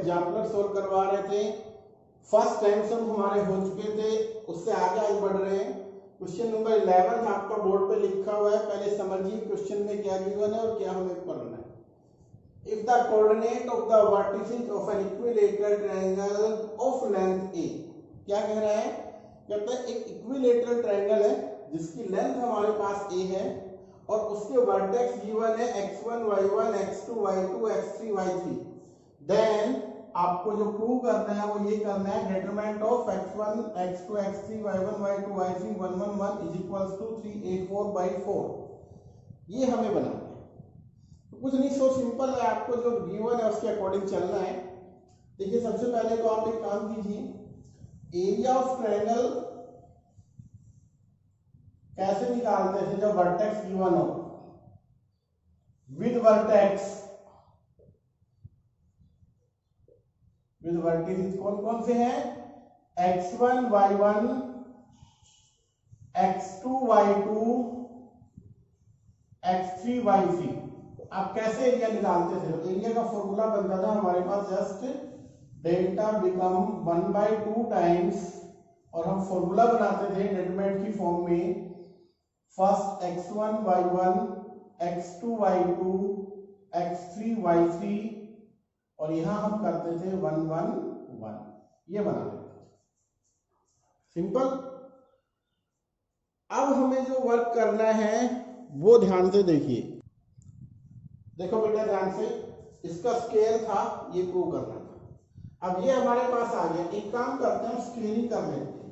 Exemplar solve करवा रहे थे। फर्स्ट टाइम सब हमारे हो चुके थे, उससे आगे आगे बढ़ रहे हैं। क्वेश्चन नंबर 11 आपका बोर्ड पे लिखा हुआ है, पहले समझिए क्वेश्चन में क्या गिवन है और क्या हमें पढ़ना है। If the coordinate of the vertices of an equilateral triangle of length a, क्या कह रहा है? कहता है एक इक्विलेटरल ट्रायंगल है जिसकी लेंथ हमारे पास a है और उसके वर्टेक्स गिवन है x1 y1 x2 y2 x3 y3। Then आपको जो प्रूव करना है वो ये करना है, determinant of x1 x2 x3 y1 y2 y3 1 1 1 is equals to 3 8 4 by 4। ये हमें बनाना है। कुछ नहीं, सो सिंपल है, आपको जो गिवन है उसके अकॉर्डिंग चलना है। देखिए सबसे पहले तो आप एक काम कीजिए, एरिया ऑफ ट्रायंगल कैसे निकालते थे जब वर्टेक्स गिवन हो, विद वर्टेक्स, विद वर्टिसेस कौन कौन से हैं? x1 y1 x2 y2 x3 y3। आप कैसे एरिया निकालते थे? एरिया का फॉर्मूला बनता था हमारे पास जस्ट डेल्टा बिकम 1/2 टाइम्स, और हम फॉर्मूला बनाते थे डिटरमिनेंट की फॉर्म में, first x1 y1 x2 y2 x3 y3, और यहां हम करते थे 1 1 1, ये बना लेते थे। सिंपल। अब हमें जो वर्क करना है वो ध्यान से देखिए। देखो बेटा ध्यान से, इसका स्केयर था, ये प्रूव करना था। अब ये हमारे पास आ गया, एक काम करते हैं, स्केयरिंग कर लेते हैं,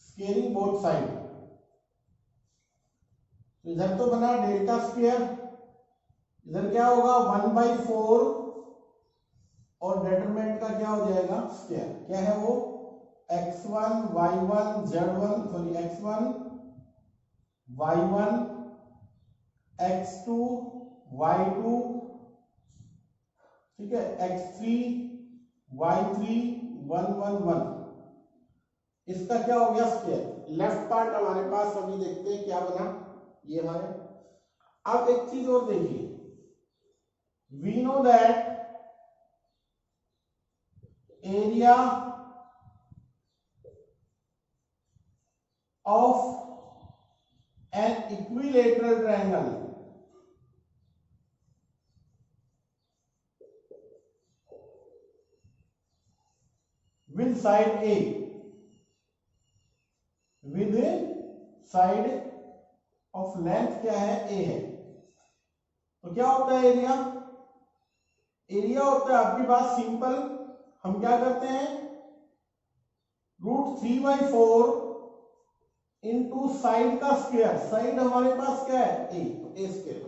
स्केयरिंग बोथ साइड। इधर तो बना डेल्टा स्क्वायर, इधर क्या होगा 1/4, और डिटरमिनेंट का क्या हो जाएगा स्क्वायर। क्या है वो? x1 y1 z1 sorry x1 y1 x2 y2, ठीक है, x3 y3 1 1 1, इसका क्या हो गया स्क्वायर। लेफ्ट पार्ट हमारे पास अभी देखते हैं क्या बना, ये हमारे। अब एक चीज और देखिए, we know that area of an equilateral triangle with side a, with side of length क्या है? ए है। तो क्या होता है एरिया? एरिया होता है आपके पास सिंपल, हम क्या करते हैं, √3/4 इंटू साइड का स्क्वायर। साइड हमारे पास क्या है? ए, तो ए स्क्वायर।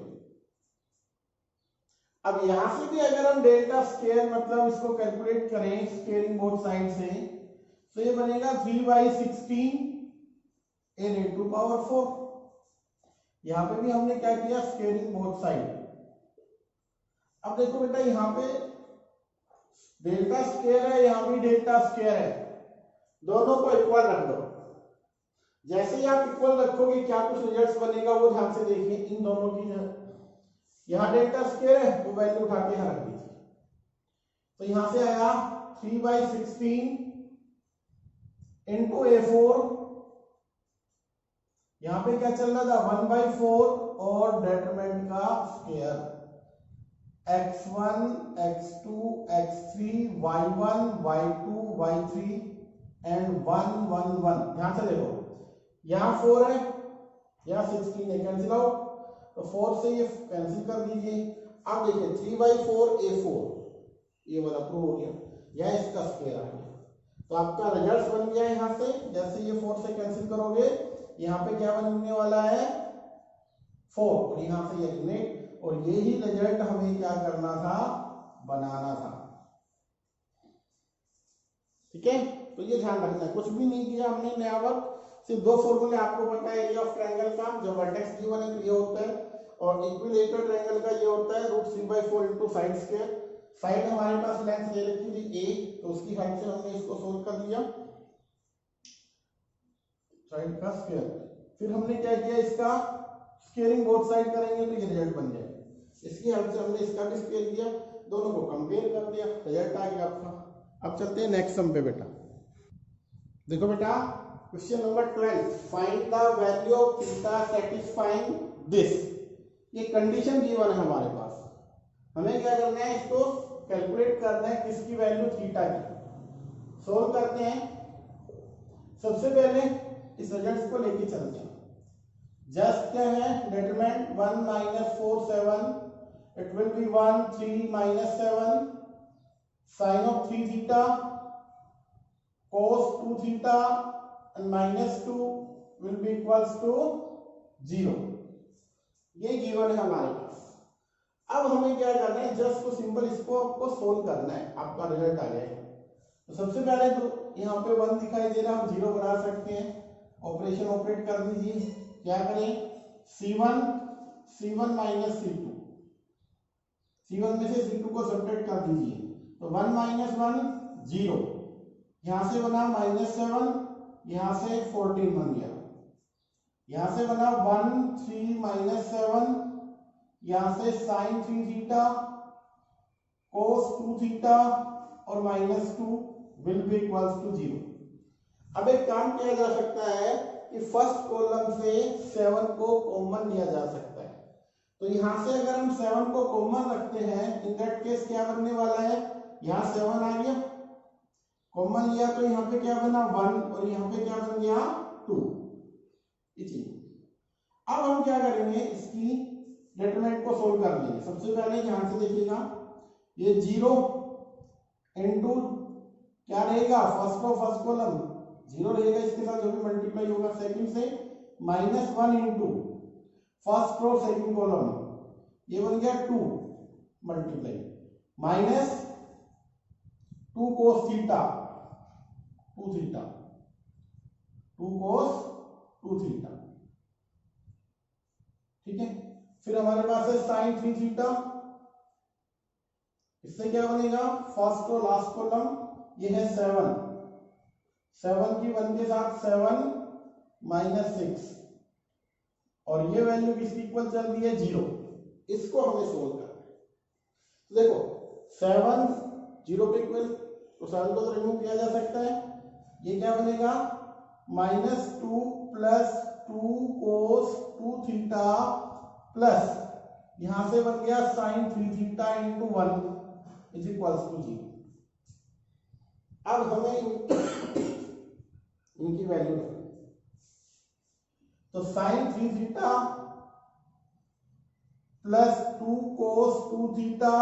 अब यहां से भी अगर हम डेल्टा स्क्वायर मतलब इसको कैलकुलेट करें स्क्वायरिंग बोथ साइड से, तो ये बनेगा 3/16 a⁴। यहां पे भी हमने क्या किया, स्क्वायरिंग बोथ साइड। अब देखो बेटा, यहां पे डेल्टा स्क्वायर है, यहां भी डेल्टा स्क्वायर है, दोनों को इक्वल रख दो। जैसे ही आप इक्वल रखोगे क्या कुछ रिजल्ट्स बनेगा वो ध्यान से देखिए। इन दोनों की यहां डेल्टा स्क्वायर है, वो वैल्यू उठा के यहां रख दीजिए, तो यहां से आया 3/16 इंटू a4। यहां पे क्या चल रहा था 1/4 और डिटरमिनेंट का square, x1 x2 x3 y1 y2 y3 and 1 1 1। ध्यान से देखो, यहां 4 है, यहां 16 है, कैंसिल आउट, तो 4 से ये कैंसिल कर दीजिए। अब देखिए 3/4 a4, ये वाला प्रूव हो गया, यह इसका स्क्वायर आ गया। तो आपका रिजल्ट बन गया यहां से, जैसे ये 4 से कैंसिल करोगे यहां पे क्या बनने वाला है 4, और यहां से ये यूनिट, और यही रिजल्ट हमें क्या करना था, बनाना था। ठीक है, तो ये ध्यान रखना है, कुछ भी नहीं किया हमने नया वर्क, सिर्फ दो फॉर्मूले आपको पता है एरिया ऑफ ट्रायंगल का, जब वर्टेक्स गिवन है तो ये होता है, और इक्विलेटरल ट्रायंगल का ये होता है √3/4 इंटू साइड स्क्वायर। साइड हमारे पास लेंथ ले रखी थी a, तो उसकी हेल्प से हमने इसको सोल्व कर दिया, साइड का स्क्वायर। फिर हमने क्या किया, इसका स्क्वायरिंग बोथ साइड करेंगे तो ये रिजल्ट बन जाएगा। इसकी हेल्प से हमने इसका भी स्क्वायर किया, दोनों को कंपेयर कर दिया, रिजल्ट आ गया आपका। अब चलते हैं नेक्स्ट सम पे बेटा। देखो बेटा question number 12, find the value of theta satisfying this. ये कंडीशन गिवन है हमारे पास, हमें क्या करना है, इसको कैलकुलेट करना है किसकी वैल्यू, थीटा की। सोल्व करते हैं। सबसे पहले इस रिजल्ट को लेके चलते हैं। जस्ट क्या है, determinant 1 - 4 7, it will be 1 3 - 7 sin of 3 theta cos 2 theta and -2 will be equals to 0। ये गिवन है हमारे पास। अब हमें क्या करना है, जस्ट को सिंपल इसको आपको सोल्व करना है, आपका रिजल्ट आ जाएगा। तो सबसे पहले तो यहाँ पे 1 दिखाई दे रहा है, हम 0 बना सकते हैं। ऑपरेशन ऑपरेट कर दीजिए। क्या करें, C1 - C2, C1 में से C2 को सब्ट्रैक्ट कर दीजिए। तो 1 - 1 0, यहां से बना -7, यहां से 14 बन गया। यहां से बना 1 3 - 7, यहां से sin 3 थीटा cos 2 थीटा और -2 विल बी इक्वल्स टू 0। अब एक काम किया जा सकता है कि फर्स्ट कॉलम से 7 को कॉमन लिया जा सकता है। तो यहां से अगर हम 7 को कॉमन रखते हैं, इन दैट केस क्या बनने वाला है, यहाँ 7 आ गया, कॉमन लिया तो यहाँ पे क्या बना 1 और यहाँ पे क्या बन गया 2। अब हम क्या करेंगे, इसकी डिटरमिनेंट को सोल्व कर लेंगे। सबसे पहले ध्यान से देखिएगा, ये 0 इंटू क्या रहेगा, फर्स्ट कॉलम 0 रहेगा, इसके साथ जो भी मल्टीप्लाई होगा सेकंड से, -1 into first row second column, ये बन गया 2 multiply -2 cos theta 2 theta 2 cos 2 theta. ठीक है, फिर हमारे पास है sin 3 थीटा, इससे क्या बनेगा, फर्स्ट और लास्ट कॉलम, ये है 7 की 1 के साथ 7 -6 और ये वैल्यू किसकी इक्वल चल रही है 0। इसको हमें सोल्व करना है। तो देखो 7 0 के इक्वल, तो 7 को तो रिमूव किया जा सकता है। ये क्या बनेगा, -2 + 2 cos 2 थीटा प्लस यहां से बन गया sin 3 theta into 1 is equals to 0। अब हमें इनकी वैल्यू रखनी, तो sin 3 theta plus 2 cos 2 theta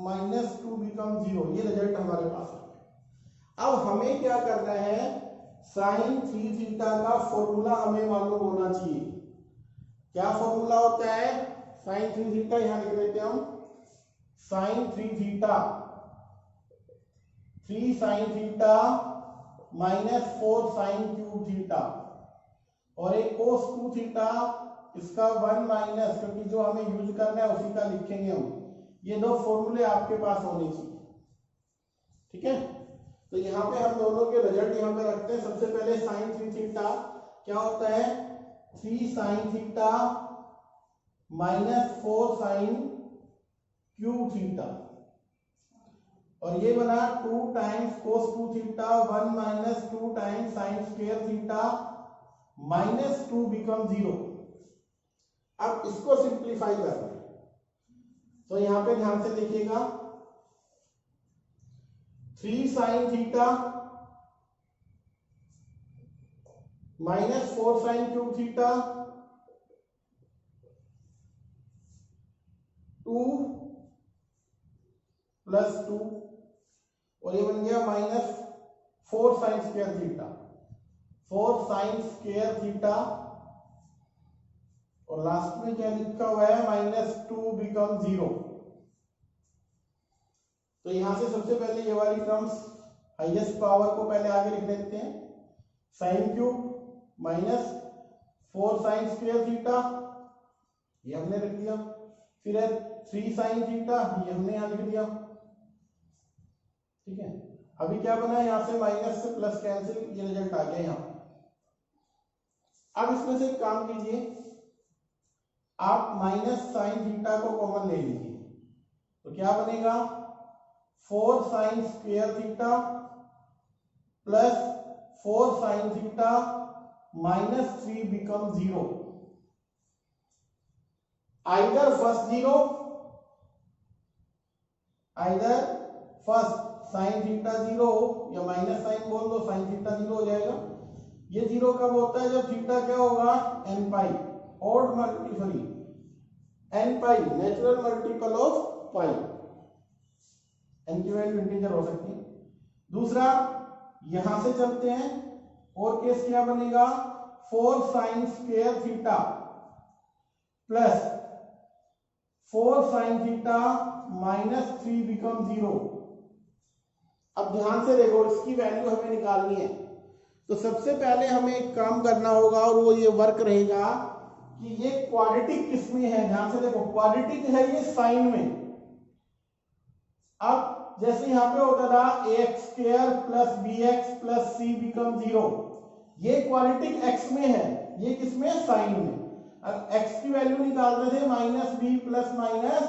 -2 become 0। ये रिजल्ट हमारे पास आ गया। अब हमें क्या करना है, sin 3 थीटा का फॉर्मूला हमें मालूम होना चाहिए। क्या फॉर्मूला होता है, sin 3 थीटा यहां लिख देते हैं हम, sin 3 theta 3 sin theta -4 sin cube theta और एक cos 2 थीटा, इसका 1 माइनस, क्योंकि जो हमें यूज करना है उसी का लिखेंगे हम। ये दो फॉर्मूले आपके पास होने चाहिए। ठीक है, तो यहाँ पे हम दोनों के रिजल्ट यहाँ पे रखते हैं। सबसे पहले sin 3 थीटा क्या होता है, 3 sin theta -4 sin cube theta और ये बना 2 times cos 2 theta 1 - 2 times sin square theta -2 become 0। अब इसको सिंप्लीफाई कर रहे हैं, तो यहां पे ध्यान से देखिएगा, 3 sin theta -4 sin cube theta 2 + 2 और ये बन गया -4 sin square theta 4 sin square theta और लास्ट में क्या लिखा हुआ है, -2 बिकम 0। तो यहां से सबसे पहले ये वाली टर्म्स हाईएस्ट पावर को पहले आगे लिख लेते हैं, sin cube -4 sin square theta ये हमने लिख दिया, फिर है 3 sin थीटा ये हमने यहां लिख दिया। ठीक है, अभी क्या बना है, यहां से माइनस से प्लस कैंसिल, ये रिजल्ट आ गया यहां। अब इसमें से एक काम कीजिए, आप -sin थीटा को कॉमन ले लीजिए, तो तो क्या बनेगा 4 sine square theta plus 4 sine theta minus 3 become 0। Either first 0, either first sine theta 0 या माइनस साइन बोल दो, साइन थीटा 0 हो जाएगा। ये 0 कब होता है? जब थीटा क्या होगा n pi, odd multiple n pi, natural multiple of pi. n की वैल्यू इंटीजर हो सकती है। दूसरा यहां से चलते हैं, और केस क्या बनेगा 4 sine square theta plus 4 sine theta minus 3 become 0। अब ध्यान से देखो, इसकी वैल्यू हमें निकालनी है। तो सबसे पहले हमें एक काम करना होगा, और वो ये वर्क रहेगा कि ये क्वाड्रेटिक किसमें है। ध्यान से देखो, क्वाड्रेटिक है ये साइन में। अब जैसे यहां पे होता था ax square plus bx plus c become 0, ये क्वाड्रेटिक x में है, ये किसमें है? साइन में। अब x की वैल्यू निकालते थे minus b plus minus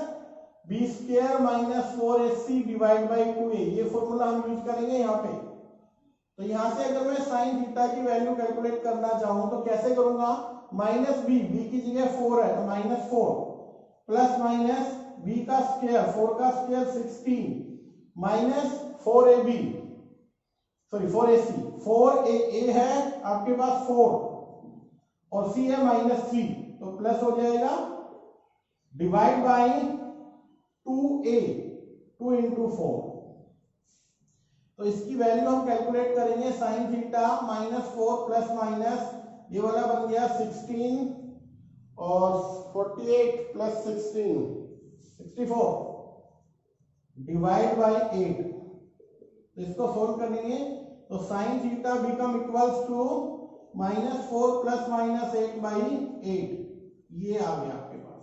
B square minus 4ac divide by 2a, ये फॉर्मूला हम यूज करेंगे यहाँ पे। तो यहां से अगर मैं साइन थीटा की वैल्यू कैलकुलेट करना चाहूं तो कैसे करूंगा? माइनस बी, बी की जगह 4 है तो माइनस 4 प्लस माइनस बी का स्क्वायर, 4 का square 16 minus 4ab, sorry 4ac, 4a है आपके पास 4 और c है माइनस 3, तो प्लस हो जाएगा डिवाइड बाई 2a, 2 इंटू 4। तो इसकी वैल्यू हम कैलकुलेट करेंगे, sine theta minus 4 plus minus ये वाला बन गया 16 और 48 प्लस 16 64 डिवाइड बाई 8। तो इसको सोल्व करेंगे तो sine theta become equals to minus 4 plus minus 8 by 8, ये आ गया आपके पास।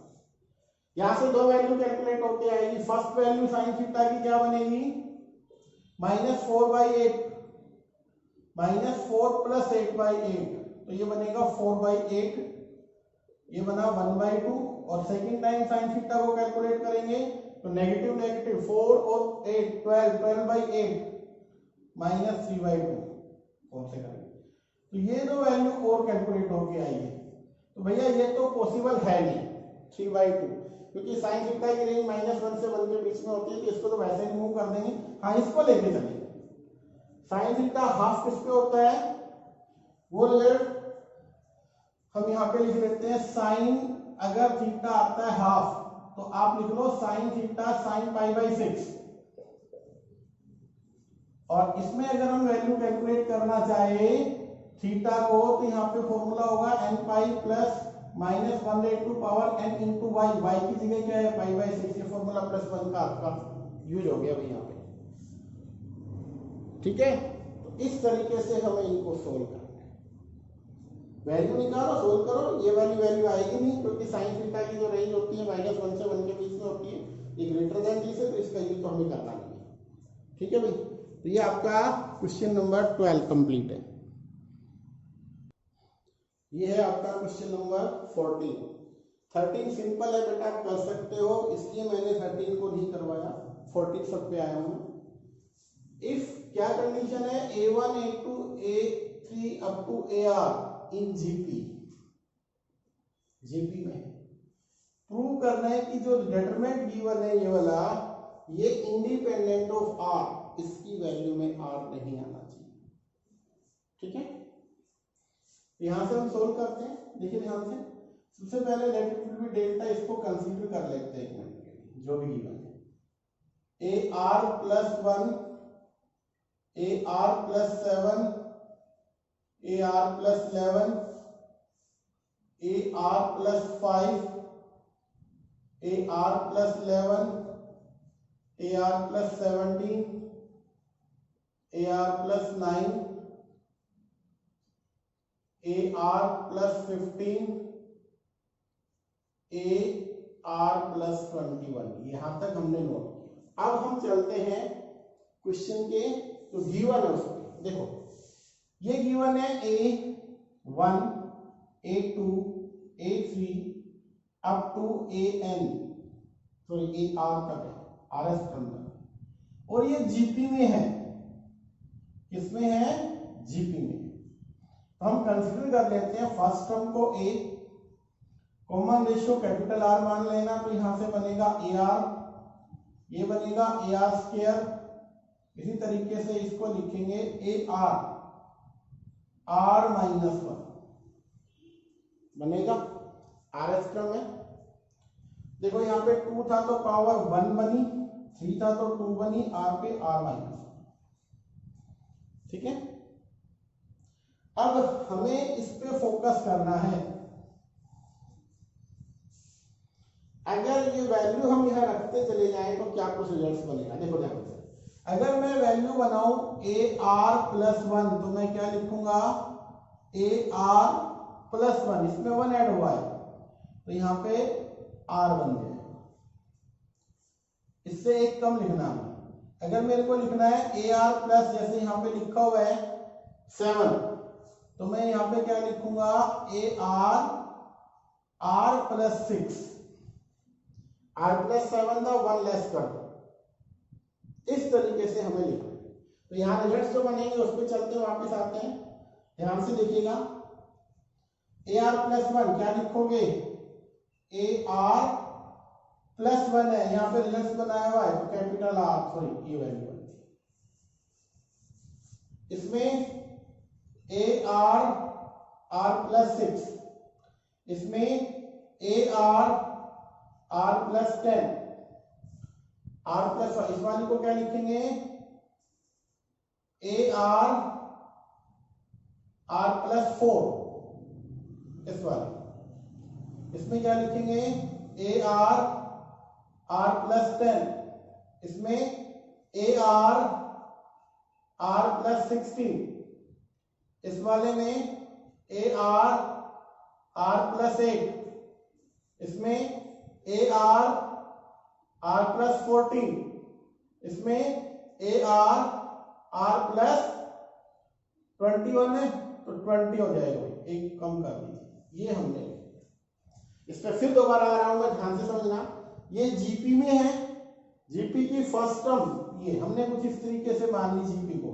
यहां से दो वैल्यू कैलकुलेट होके आएगी। फर्स्ट वैल्यू साइन थीटा की क्या बनेगी? Minus 4 by 8, minus 4 plus 8 by 8, तो ये बनेगा 4 बाई 8, ये बना 1 बाई 2। और सेकेंड टाइम साइन थीटा को कैलकुलेट करेंगे तो नेगेटिव नेगेटिव 4 और 8 12, 12 बाई 8 माइनस 3 बाई 2, 4 से करेंगे तो ये दो वैल्यू और कैलकुलेट होके आएगी। तो भैया ये तो पॉसिबल है नहीं 3 बाई 2, क्योंकि साइन थीटा की रेंज -1 से 1 के बीच में होती है, तो इसको तो वैसे ही रिमूव कर देंगे। हाँ, इसको लेके चलेंगे। साइन थीटा हाफ किस पे होता है? वो रिजल्ट हम यहाँ पे लिख लेते हैं। साइन अगर थीटा आता है हाफ तो आप लिख लो sine theta sine pi by 6। और इसमें अगर हम वैल्यू कैलकुलेट करना चाहे थीटा को तो यहाँ पे फॉर्मूला होगा n pi plus minus 1/2 power n into y, y की जगह क्या है पाई बाई 6, ये फॉर्मूला +1 का आपका यूज हो गया भाई यहाँ पे। ठीक है, तो इस तरीके से हमें इनको सोल्व करना है। वैल्यू निकालो, सोल्व करो, ये वाली वैल्यू आएगी नहीं, क्योंकि साइन थीटा की जो रेंज होती है -1 से 1 के बीच में होती है, ये ग्रेटर देन जी से, तो इसका यूज तो हमें करना नहीं है। ठीक है भाई, तो ये आपका क्वेश्चन नंबर 12 कंप्लीट है। ये है आपका क्वेश्चन नंबर 14। 13 सिंपल है बेटा, आप कर सकते हो, इसलिए मैंने 13 को नहीं करवाया, 14 सब पे आया हूं। इफ क्या कंडीशन है? A1 A2 A3 up to AR in GP में प्रूव करना है कि जो डिटरमिनेंट गिवन है ये वाला, ये इंडिपेंडेंट ऑफ R, इसकी वैल्यू में R नहीं आना चाहिए। ठीक है, यहां से हम सोल्व करते हैं। देखिए ध्यान से, सबसे पहले लेट इट बी डेल्टा, इसको कंसीडर कर लेते हैं 1 मिनट के लिए, जो भी गिवन है। AR plus 1, AR plus 7, AR plus 11, AR plus 5, AR plus 11, AR plus 17, AR plus 9, AR plus 15, AR plus 21। यहां तक हमने नोट किया। अब हम चलते हैं क्वेश्चन के जो गिवन है उसमें। देखो ये गिवन है A1 A2 A3 up to AN, sorry AR तक है। RS टर्म में, और ये GP में है। किसमें है? GP में। तो हम कंसीडर कर लेते हैं फर्स्ट टर्म को A, common ratio capital R मान लेना, तो यहां से बनेगा AR, ये बनेगा AR स्क्वायर। इसी तरीके से इसको लिखेंगे AR R माइनस 1 बनेगा RS टर्म में। देखो यहाँ पे 2 था तो पावर 1 बनी, 3 था तो 2 बनी, R पे R माइनस। ठीक है, अब हमें इस पे फोकस करना है। अगर ये वैल्यू हम यहां रखते चले जाएं तो क्या कुछ रिजल्ट बनेगा। देखो ध्यान से, अगर मैं वैल्यू बनाऊं AR प्लस 1 तो मैं क्या लिखूंगा? AR प्लस 1, इसमें 1 ऐड हुआ है तो यहां पे R बन गया। इससे एक कम लिखना है। अगर मेरे को लिखना है AR प्लस, जैसे यहां पे लिखा हुआ है 7, तो मैं यहां पे क्या लिखूंगा? AR R plus 6, R plus 7 था, 1 लेस कर दो। इस तरीके से हमें लिखना है। तो यहां रिजल्ट्स जो बनेंगे उस पर चलते हैं, वापस आते हैं, ध्यान से देखिएगा। AR प्लस 1 क्या लिखोगे? AR प्लस 1 है, यहां पे रिजल्ट्स बनाया हुआ है तो कैपिटल R, सॉरी ये वैल्यू बनती है। इसमें AR R प्लस 6, इसमें AR R plus 10, R plus 1, इस वाली को क्या लिखेंगे? AR R प्लस 4, इस वाली। इसमें क्या लिखेंगे? AR R प्लस 10, इसमें AR R प्लस 16, इस वाले में AR R प्लस 8, इसमें AR R प्लस 14, इसमें AR R प्लस 21 है तो 20 हो जाएगा, एक कम कर दीजिए। ये हमने इस पर फिर दोबारा आ रहा हूं मैं, ध्यान से समझना। ये GP में है, GP की फर्स्ट टर्म ये हमने कुछ इस तरीके से मान ली GP को,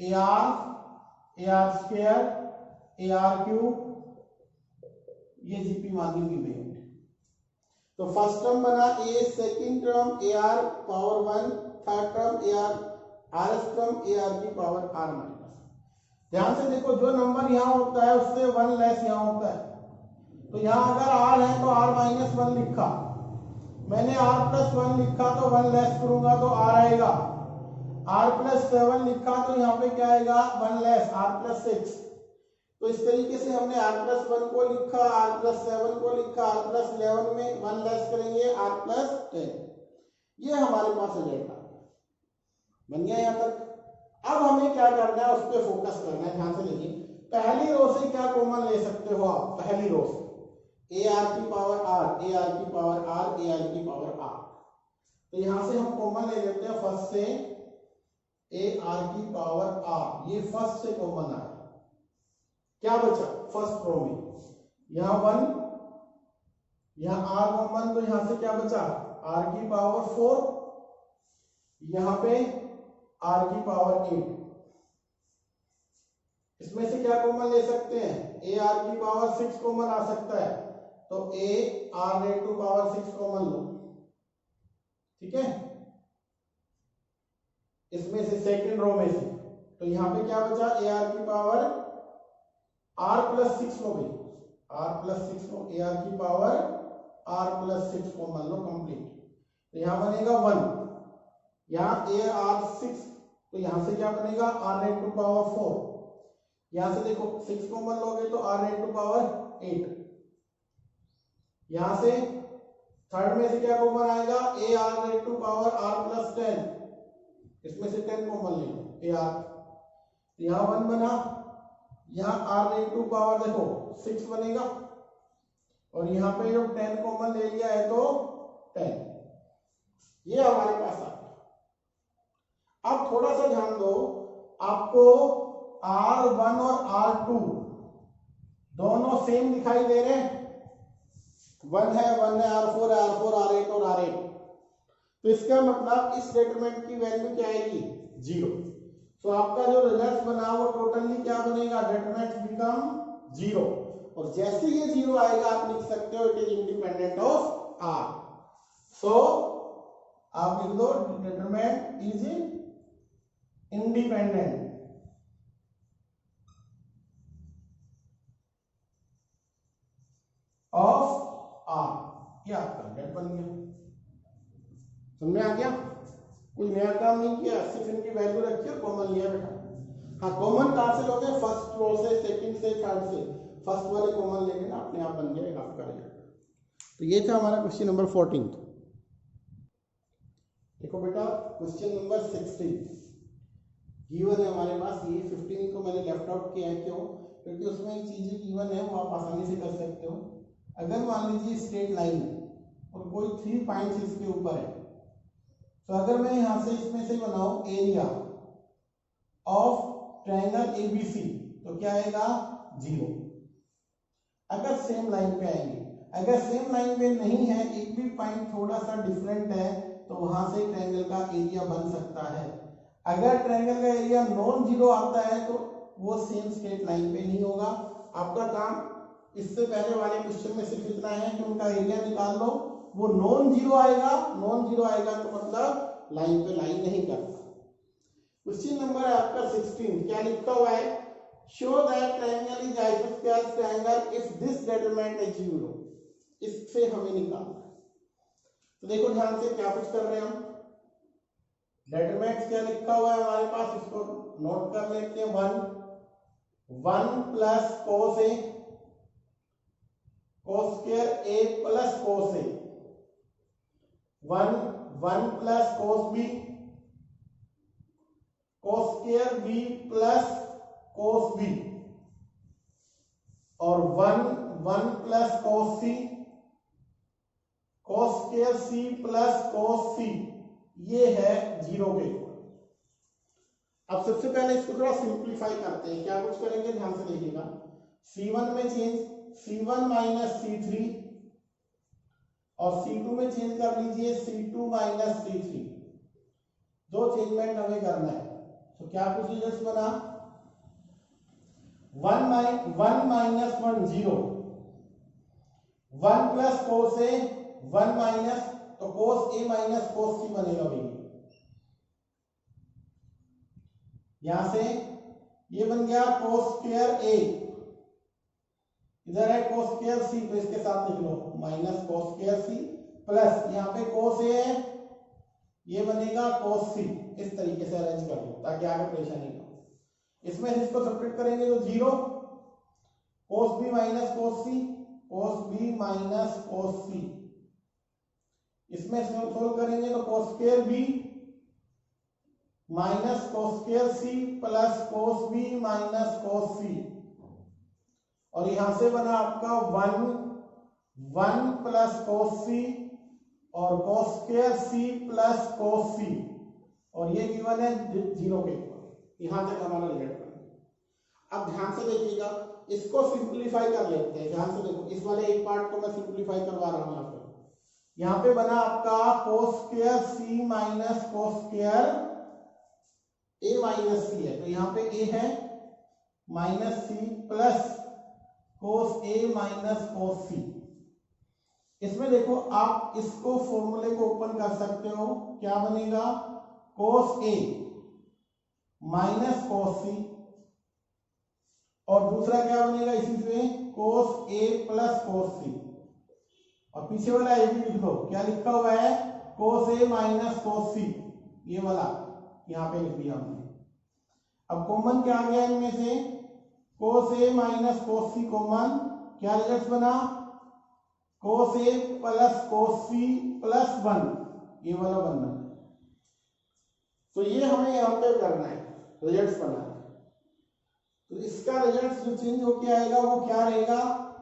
AR स्क्वायर AR क्यूब, ये GP मान ली में। तो फर्स्ट टर्म बना A, second term AR power 1, third term AR RS term AR की पावर R माइनस। ध्यान से देखो, जो नंबर यहां होता है उससे 1 लेस यहां होता है। तो यहां अगर R है तो R माइनस 1 लिखा, मैंने R प्लस 1 लिखा तो 1 लेस करूंगा तो R आएगा। R प्लस 7 लिखा तो यहाँ पे क्या आएगा? 1 लेस, R प्लस 6। तो इस तरीके से हमने R प्लस 1 को लिखा, R प्लस 7 को लिखा, R प्लस 11 में 1 लेस करेंगे R प्लस 10। ये हमारे पास रिजल्ट आ गया, बन गया यहाँ तक। अब हमें क्या करना है, उस पर फोकस करना है। ध्यान से देखिए, पहली रो से क्या कॉमन ले सकते हो आप? पहली रो से AR की पावर R, AR की पावर R, AR की पावर R। तो यहां से हम कॉमन ले लेते हैं फर्स्ट से AR की पावर R, ये फर्स्ट से कॉमन आया। क्या बचा फर्स्ट रो में? यहां 1, यहां R कॉमन, तो यहां से क्या बचा? R की पावर 4, यहां पे R की पावर 8। इसमें से क्या कॉमन ले सकते हैं? AR की पावर 6 कॉमन आ सकता है, तो AR rate to power 6 common लो। ठीक है, इसमें से सेकंड रो में से, तो यहां पे क्या बचा? AR की पावर R प्लस 6 हो गई, R प्लस 6 को AR की पावर R प्लस 6 कॉमन लो, कंप्लीट। तो यहां बनेगा 1, यहां AR 6, तो यहां से क्या बनेगा? R rate to power 4। यहां से देखो 6 कॉमन लोगे तो R रेट टू पावर 8। यहां से थर्ड में से क्या कॉमन आएगा? AR rate to power R plus 10, इसमें से 10 कॉमन ले लो AR। यहां 1 बना, यहां R रेट टू पावर देखो 6 बनेगा, और यहां पे जो 10 कॉमन ले लिया है तो 10। ये हमारे पास आ गया। अब थोड़ा सा ध्यान दो, आपको R1 और R2 दोनों सेम दिखाई दे रहे हैं। 1 है R4 R8 और R8। तो इसका मतलब इस डिटरमिनेंट की वैल्यू क्या आएगी 0। तो आपका जो रिजल्ट बना वो टोटली क्या बनेगा, डिटरमिनेंट बिकम 0। और जैसे ये 0 आएगा आप लिख सकते हो it is independent of R. So आप लिख दो determinant is independent of R. ये आपका रिजल्ट बन गया। समझ में आ गया? कोई नया काम नहीं किया, सिर्फ इनकी वैल्यू रखी और कॉमन लिया बेटा। हाँ, कॉमन कहां से लोगे, फर्स्ट रो से, सेकंड से, थर्ड से, फर्स्ट वाले कॉमन लेंगे ना, अपने आप बन जाएगा आपका रिजल्ट। तो ये था हमारा क्वेश्चन नंबर 14। देखो बेटा क्वेश्चन नंबर 16 गिवन है हमारे पास। ये 15 को मैंने लेफ्ट आउट किया है, क्यों? क्योंकि उसमें एक चीजें गिवन है वो आप आसानी से कर सकते हो। अगर मान लीजिए स्ट्रेट लाइन है और कोई 3 पॉइंट्स इसके ऊपर है, तो अगर मैं यहां से इसमें से बनाऊं एरिया ऑफ ट्रायंगल एबीसी तो क्या आएगा 0। अगर सेम लाइन पे आएंगे, अगर सेम लाइन पे नहीं है, एक भी पॉइंट थोड़ा सा डिफरेंट है, तो वहां से ट्रायंगल का एरिया बन सकता है। अगर ट्रायंगल का एरिया नॉन जीरो आता है तो वो सेम स्ट्रेट लाइन पे नहीं होगा। आपका काम इससे पहले वाले क्वेश्चन में सिर्फ इतना है कि उनका एरिया निकाल लो। वो नॉन जीरो आएगा, नॉन जीरो आएगा तो मतलब लाइन पे लाइन नहीं करता। क्वेश्चन नंबर है आपका 16। क्या लिखा हुआ है, शो दैट ट्रायंगल इज आइसोस्केल triangle if this determinant is 0। इससे हमें निकालना है। तो देखो ध्यान से क्या कुछ कर रहे हैं हम। डिटरमिनेंट क्या लिखा हुआ है हमारे पास, इसको नोट कर लेते हैं। 1 plus cos a cos square a plus cos a, 1 plus cos b cos square b plus cos b, और 1 plus cos c cos square c plus cos c, ये है 0 के इक्वल। अब सबसे पहले इसको थोड़ा सिंप्लीफाई करते हैं। क्या कुछ करेंगे ध्यान से देखिएगा। c1 में चेंज, c1 माइनस c3, और c2 में चेंज कर लीजिए c2 माइनस c3। दो चेंजमेंट हमें करना है। तो क्या कुछ रिजल्ट बना, 1 minus 1 0, 1 plus cos a 1 minus, तो cos a minus cos c बनेगा भैया। यहां से ये बन गया cos स्क्वायर a, इधर है cos स्क्वायर c, तो इसके साथ लिख लो minus cos square c, plus यहाँ पे cos a है, ये बनेगा cos c। इस तरीके से अरेंज कर लो ताकि आगे परेशानी ना हो। इसमें इसको सब्ट्रैक्ट करेंगे तो 0, cos b minus cos c, cos b minus cos c। इसमें सोल्व करेंगे तो cos square b minus cos square c plus cos b minus cos c, और यहां से बना आपका 1 प्लस cos c और cos square c plus cos c, और ये गिवन है 0 के ऊपर। यहां तक हमारा रिजल्ट बना। अब ध्यान से देखिएगा, इसको सिंप्लीफाई कर लेते हैं। ध्यान से देखो, इस वाले एक पार्ट को मैं सिंप्लीफाई करवा रहा हूं। यहाँ पे बना आपका cos square c minus cos square a minus c है, तो यहाँ पे a है minus c plus cos a minus cos c। इसमें देखो आप इसको फॉर्मूले को ओपन कर सकते हो। क्या बनेगा, cos a minus cos c, और दूसरा क्या बनेगा इसी से, cos a plus cos c, और पीछे वाला ये भी लिख दो। क्या लिखा हुआ है, cos a minus cos c, ये वाला यहाँ पे लिख दिया हमने। अब कॉमन क्या आ गया इनमें से, cos a minus cos c common, क्या रिजल्ट बना, cos a plus cos c plus 1, ये वाला बनना है। तो ये हमें यहाँ पे करना है, रिजल्ट बनाना है। तो इसका रिजल्ट जो चेंज होके आएगा वो क्या रहेगा,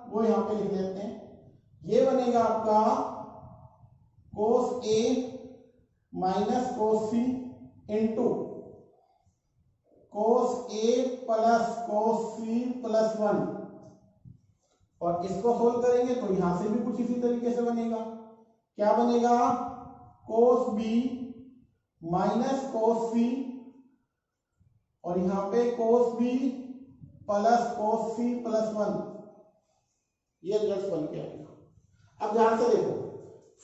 वो यहाँ पे लिख लेते हैं। ये बनेगा आपका cos a minus cos c into cos a plus cos c plus 1, और इसको सोल्व करेंगे तो यहां से भी कुछ इसी तरीके से बनेगा। क्या बनेगा, कोस बी माइनस कोस सी, और यहाँ पे कोस बी प्लस कोस सी प्लस 1, ये रिजल्ट बन के आएगा। अब ध्यान से देखो,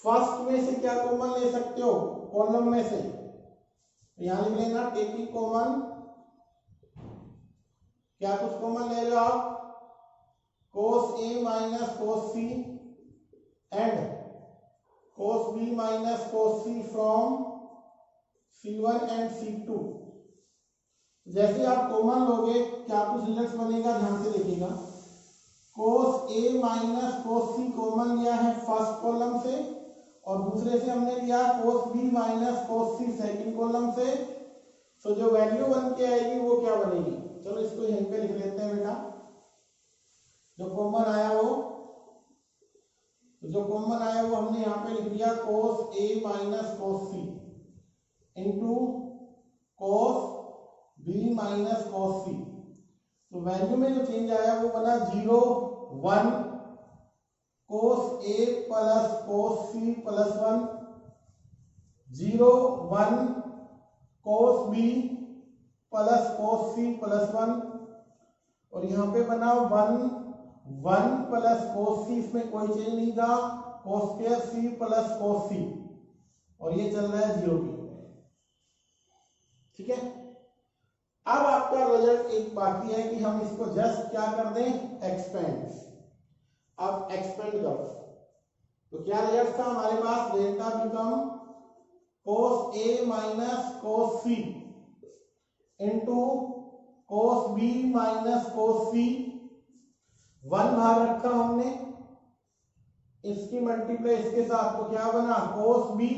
फर्स्ट में से क्या कॉमन ले सकते हो, कॉलम में से, यहां लिख लेना टेकिंग कॉमन, क्या कुछ कॉमन ले रहे हो आप, cos A minus cos C and cos B minus cos C from C1 एंड C2। जैसे आप कॉमन लोगे क्या कुछ रिजल्ट बनेगा, ध्यान से देखिएगा। कोस A minus cos C common लिया है फर्स्ट कॉलम से, और दूसरे से हमने लिया कोस बी माइनस कोस सी सेकंड कॉलम से। तो जो वैल्यू बन के आएगी वो क्या बनेगी, चलो इसको यहीं पे लिख लेते हैं बेटा। जो कॉमन आया वो हमने यहाँ पे लिख दिया cos A minus cos C into cos B minus cos C. तो वैल्यू में जो चेंज आया वो बना 0 1 cos A plus cos C plus 1, 0 1 cos B plus cos C plus 1, और यहाँ पे बना 1 1 प्लस कोस सी, इसमें कोई चेंज नहीं था, cos square C plus cos सी, और ये चल रहा है 0 की। ठीक है, अब आपका रिजल्ट एक बाकी है कि हम इसको जस्ट क्या कर दें, एक्सपेंड। अब एक्सपेंड करो तो क्या रिजल्ट था हमारे पास, delta become cos A minus cos C into cos B minus cos C, 1 बाहर रखा हमने, इसकी मल्टीप्लाई इसके साथ, तो क्या बना कोस बी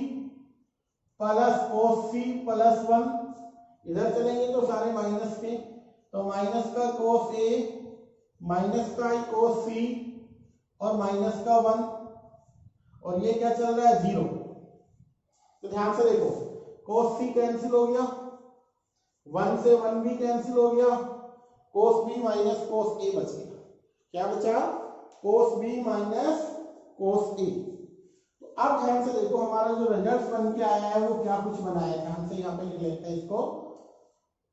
प्लस कोस सी प्लस 1, इधर चलेंगे तो सारे माइनस के, तो माइनस का कोस ए माइनस का कोस सी और माइनस का 1, और ये क्या चल रहा है 0। तो ध्यान से देखो, कोस सी कैंसिल हो गया, 1 से 1 भी कैंसिल हो गया, कोस बी माइनस कोस ए बच गया। क्या बचा, कोस बी माइनस कोस ए। तो अब ध्यान से देखो हमारा जो रिजल्ट बन के आया है वो क्या कुछ बना है, ध्यान से यहाँ पे लिख लेते हैं इसको।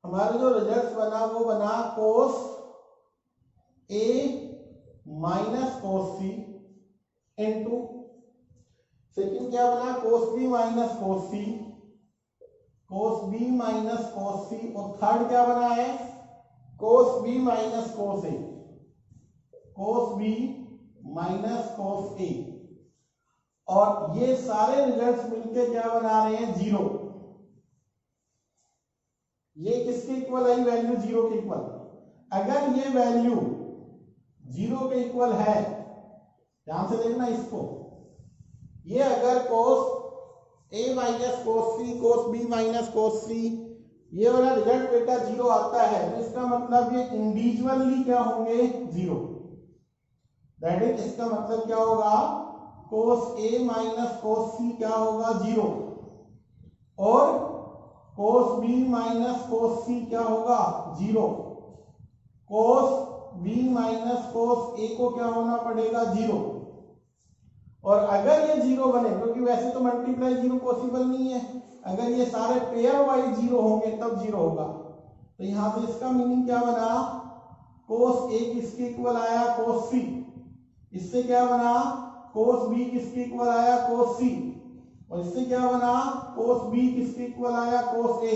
हमारा जो रिजल्ट बना वो बना कोस A minus cos C into, second क्या बना कोस बी माइनस कोस सी, कोस बी माइनस कोस सी, और थर्ड क्या बना है कोस बी माइनस कोस ए, कोस बी माइनस कोस ए, और ये सारे रिजल्ट्स मिलके क्या बना रहे हैं 0। ये किसके इक्वल आई वैल्यू, 0 के इक्वल। अगर ये वैल्यू 0 के इक्वल है, ध्यान से देखना इसको, ये अगर कोस A minus cos C cos B minus cos सी ये वाला रिजल्ट बेटा 0 आता है, तो इसका मतलब ये इंडिविजुअली क्या होंगे 0। दैट इज, इसका मतलब क्या होगा, कोस ए माइनस कोस सी क्या होगा 0, और कोस बी माइनस कोस सी क्या होगा 0, कोस बी माइनस कोस ए को क्या होना पड़ेगा 0। और अगर ये 0 बने, क्योंकि वैसे तो मल्टीप्लाई 0 पॉसिबल नहीं है, अगर ये सारे पेयर वाइज 0 होंगे तब 0 होगा। तो यहां पे इसका मीनिंग क्या बना, कोस ए किसके इक्वल आया कोस सी, इससे क्या बना कोस बी किसके इक्वल आया कोस सी, और इससे क्या बना कोस बी किसके इक्वल आया कोस ए।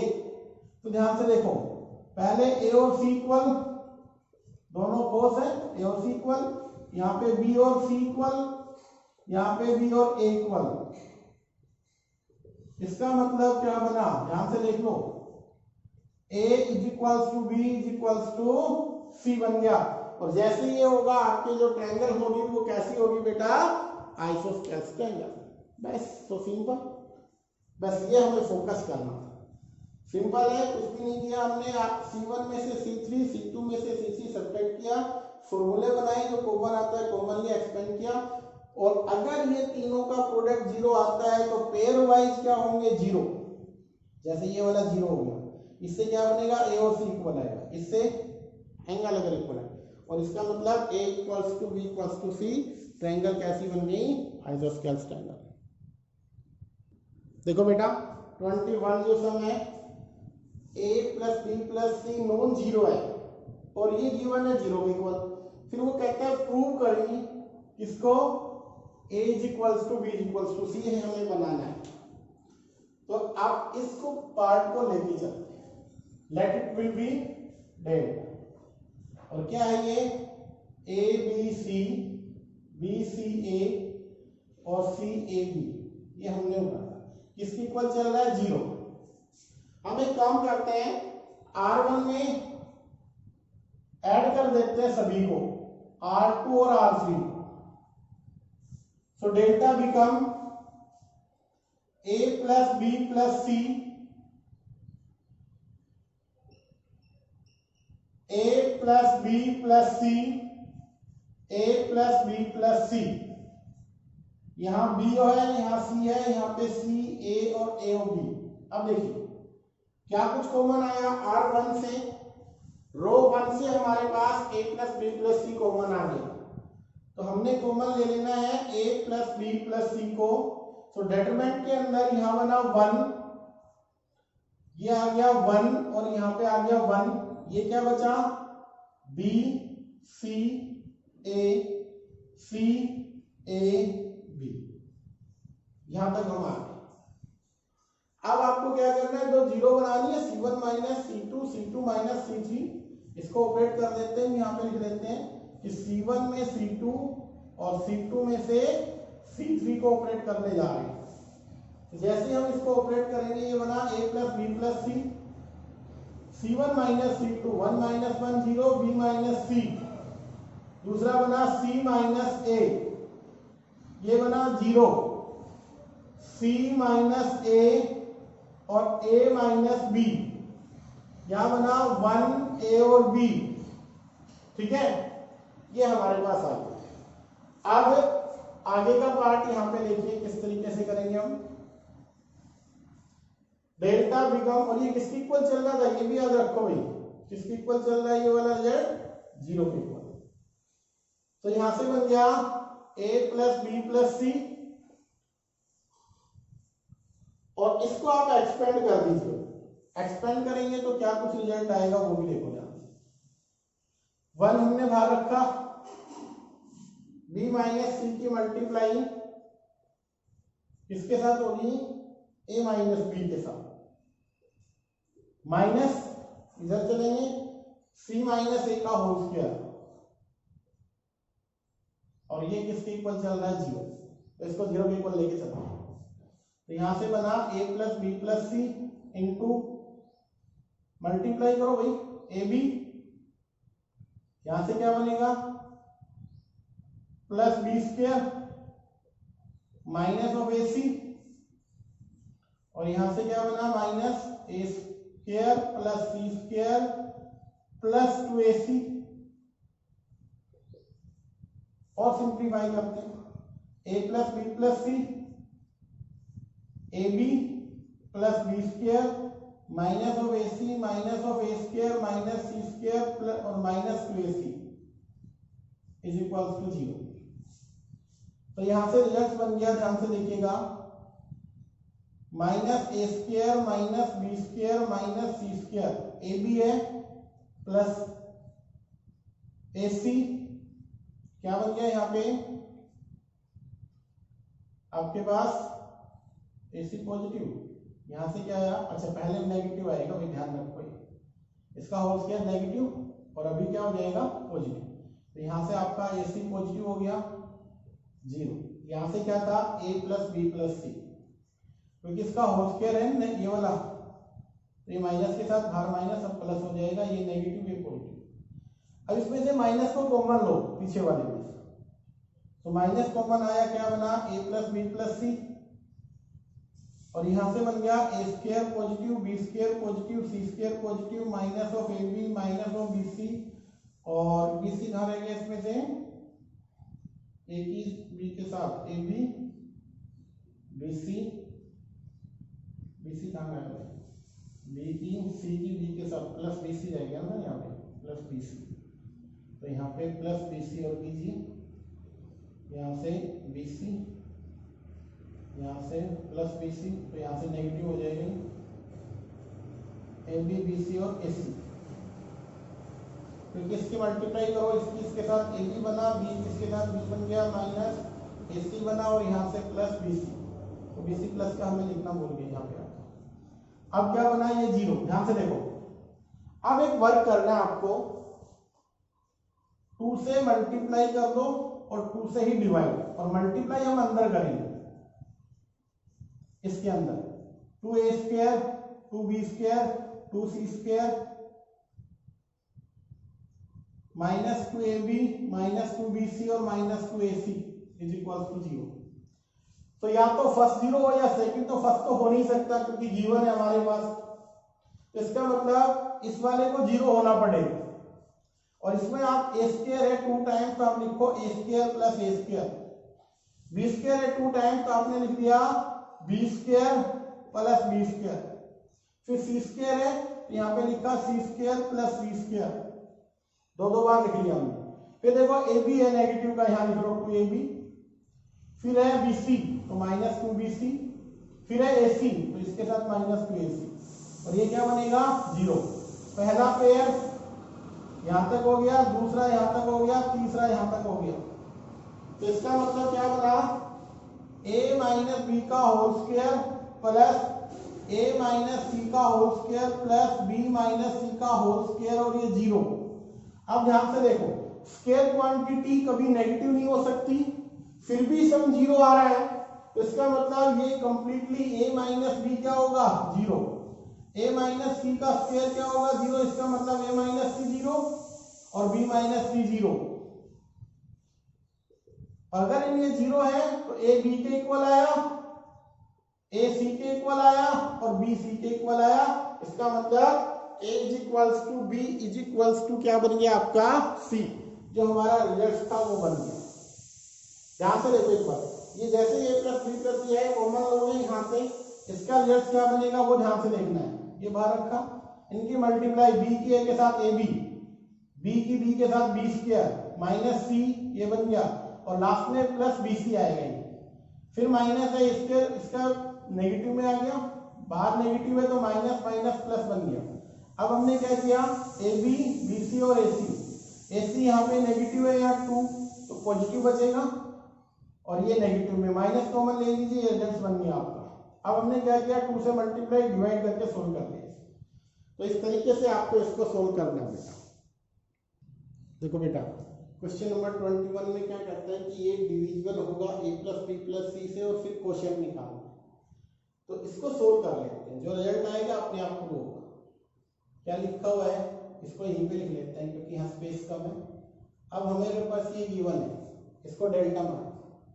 तो ध्यान से देखो, पहले ए और सी इक्वल, दोनों कोस है, ए और सी इक्वल, यहाँ पे बी और सी इक्वल, यहाँ पे बी और ए इक्वल। इसका मतलब क्या बना, ध्यान से देख लो, A is equals to B is equals to C बन गया। और जैसे ये होगा आपकी जो ट्रायंगल होगी वो कैसी होगी बेटा, आइसोस्केलेस ट्रायंगल। बस तो सिंपल, बस ये हमें फोकस करना था, सिंपल है, कुछ भी नहीं किया हमने। C1 में से C3, C2 में से C3 सब्ट्रैक्ट किया, फॉर्मूले बनाए, जो कॉमन आता है कॉमनली एक्सपेंड किया, और अगर ये तीनों का प्रोडक्ट 0 आता है तो पेयर वाइज क्या होंगे 0। जैसे ये वाला 0 हो गया, इससे क्या बनेगा ए और सी इक्वल आएगा, इससे एंगल अगर इक्वल है, और इसका मतलब A equals to B equals to C, triangle कैसी बन गई, आइसोस्केलेस ट्रायंगल। देखो बेटा 21 जो सम है a plus B plus c non zero है और ये गिवन है जीरो के इक्वल। फिर वो कहता है प्रूव करिए किसको, a is equals to B is equals to C है, हमें बनाना है। तो आप इसको पार्ट को लेके चलते हैं, let it will be delta और क्या है ये a b c b c a और c a b, ये हमने बनाया। किसकी इक्वल चल रहा है जीरो। हम एक काम करते हैं R1 में ऐड कर देते हैं सभी को, R2 और R3। So delta become a plus B plus C, a plus B plus C, a plus B plus C. यहां b है, यहां c है, यहां पे c a और a और b। अब देखिए क्या कुछ कॉमन आया, R1 से रो 1 से हमारे पास a plus B plus C common आ गया। तो हमने कॉमन ले लेना है a plus B plus C को। सो डेटरमिनेंट के अंदर यहां बना 1, ये आ गया 1 और यहां पे आ गया 1। ये क्या बचा b c a c a b, यहां तक हम आ गए। अब आपको क्या करना है, दो जीरो बनानी है, c1 minus c2 c2 minus c3। इसको ऑपरेट कर देते हैं, यहाँ पे लिख देते हैं कि c1 में c2 और c2 में से c3 को ऑपरेट करने जा रहे हैं। जैसे हम इसको ऑपरेट करेंगे ये बना a plus B plus c, c1 minus c2 1 minus 1 0 b minus c। दूसरा बना c माइनस a, ये बना 0 c माइनस a और a माइनस b, यहां बना 1 a और b। ठीक है, ये हमारे पास आ गया। अब आगे का पार्ट यहां पे देखिए किस तरीके से करेंगे हम। डेल्टा बिकम, और ये किसकी इक्वल चल रहा था ये भी याद रखो भाई, किसकी इक्वल चल रहा है ये वाला रिजल्ट जीरो के इक्वल। तो यहां से बन गया a plus B plus C और इसको आप एक्सपेंड कर दीजिए। एक्सपेंड करेंगे तो क्या कुछ रिजल्ट आएगा वो भी देखो। ध्यान से 1 हमने बाहर रखा, b माइनस सी की मल्टीप्लाई किसके साथ होगी, a माइनस बी के साथ, माइनस इधर चलेंगे c माइनस a का होल स्क्वायर, और ये किसके इक्वल चल रहा है जीरो। तो इसको जीरो के इक्वल लेके चलते हैं। तो यहां से बना a plus B plus C into multiply करो भाई ए बी, यहां से क्या बनेगा plus B square minus of A C, और यहां से क्या बना माइनस ए स्क्वायर प्लस सी स्क्वायर प्लस 2ac। और सिंप्लीफाई करते हैं a plus B plus C, A B plus B square minus of A C minus of A square minus C square plus और minus 2ac is equals to 0। तो यहां से result बन गया, ध्यान से देखिएगा, minus A square minus B square minus C square, a b है प्लस ए सी, क्या बन गया यहाँ पे आपके पास AC पॉजिटिव, यहां से क्या आया, अच्छा पहले नेगेटिव आएगा भाई, ध्यान रखो इसका होल स्क्वायर नेगेटिव और अभी क्या हो जाएगा पॉजिटिव। तो यहां से आपका AC पॉजिटिव हो गया 0। यहां से क्या था a प्लस बी प्लस सी, क्योंकि इसका होल स्क्वायर है ये वाला, तो ये माइनस के साथ बाहर माइनस अब प्लस हो जाएगा, ये नेगेटिव ये पॉजिटिव। अब इसमें से माइनस को कॉमन लो पीछे वाले में, तो माइनस कॉमन आया, क्या बना a plus B plus C, और यहां से बन गया A square positive B square positive C square positive minus of A B minus of B सी, और बी सी कहाँ रह गया इसमें से, ए की बी के साथ ए बी बी सी कहाँ रह गया, बी की सी की बी के साथ प्लस बी सी रह गया ना यहाँ पे प्लस बी सी। तो यहाँ पे प्लस बी सी और बी जी, यहाँ से बी सी यहाँ से प्लस बी सी, तो यहाँ से नेगेटिव हो जाएगी ए बी बी सी और ए सी, क्योंकि इसके मल्टीप्लाई करो इसके साथ ए बी बना, बी इसके साथ बी बन गया, माइनस ए सी बना और यहाँ से प्लस बी सी, तो बी सी प्लस का हमें लिखना भूल गए यहाँ पे आपका। अब क्या बना ये जीरो, ध्यान से देखो। अब एक वर्क करना है आपको, 2 से मल्टीप्लाई कर दो और 2 से ही डिवाइड, और मल्टीप्लाई हम अंदर करेंगे इसके अंदर, 2a square 2b square 2c square minus 2ab minus 2bc और minus 2ac is equal to 0। तो या तो फर्स्ट जीरो हो या सेकंड, तो फर्स्ट तो हो नहीं सकता क्योंकि गिवन है हमारे पास, तो इसका मतलब इस वाले को जीरो होना पड़ेगा। और इसमें आप ए स्क्वायर है 2 टाइम्स, तो आप लिखो a square plus a square, B square है 2 टाइम्स, तो आपने लिख दिया b square plus B square. फिर सी स्क्वायर है तो यहाँ पे लिखा सी स्क्वायर प्लस सी स्क्वायर, दो बार लिख लिया हमने। फिर देखो ए बी है नेगेटिव का, यहाँ लिख लो 2ab, फिर है बी सी तो माइनस 2bc, फिर है ए सी तो इसके साथ माइनस 2ac, और ये क्या बनेगा 0। पहला पेयर यहां तक हो गया, दूसरा यहां तक हो गया, तीसरा यहां तक हो गया। तो इसका मतलब क्या बना, a माइनस बी का whole square plus a minus C का whole square plus b minus C का होल स्क्वायर, और ये 0। अब ध्यान से देखो, स्क्वायर क्वांटिटी कभी नेगेटिव नहीं हो सकती, फिर भी सम 0 आ रहा है, तो इसका मतलब ये कंप्लीटली a माइनस बी क्या होगा 0, a माइनस सी का स्क्वायर क्या होगा 0, इसका मतलब a माइनस सी 0 और b माइनस सी 0। अगर ये 0 है तो a b के इक्वल आया, a c के इक्वल आया और b c के इक्वल आया। इसका मतलब a is equals to b is equals to क्या बन गया आपका c, जो हमारा रिजल्ट था वो बन गया। ध्यान से देखो एक बार, ये जैसे a प्लस बी प्लस सी है कॉमन लोगे यहाँ से, इसका रिजल्ट क्या बनेगा वो ध्यान से देखना है। ये बाहर रखा, इनकी मल्टीप्लाई b की a के साथ ab, b की b के साथ b स्क्वायर माइनस c, ये बन गया, और लास्ट में प्लस bc आएगा ये, फिर माइनस है इसका नेगेटिव में आ गया, बाहर नेगेटिव है तो माइनस माइनस प्लस बन गया। अब हमने क्या किया, ए बी बी सी और ए सी यहाँ पे नेगेटिव है यहाँ 2 तो पॉजिटिव बचेगा, और ये नेगेटिव में माइनस कॉमन ले लीजिए, ये रिजल्ट बन गया आपका। अब हमने क्या किया, 2 से मल्टीप्लाई डिवाइड करके सोल्व कर लिया। तो इस तरीके से आपको इसको सोल्व करना है बेटा। देखो बेटा, क्वेश्चन नंबर 21 में क्या कहता है कि ये डिविजिबल होगा a प्लस बी प्लस सी से, और फिर क्वोशिएंट निकालना। तो इसको सोल्व कर लेते हैं, जो रिजल्ट आएगा अपने आप को होगा। क्या लिखा हुआ है इसको यहीं पे लिख लेते हैं क्योंकि यहाँ स्पेस कम है। अब हमारे पास ये गिवन है, इसको डेल्टा मान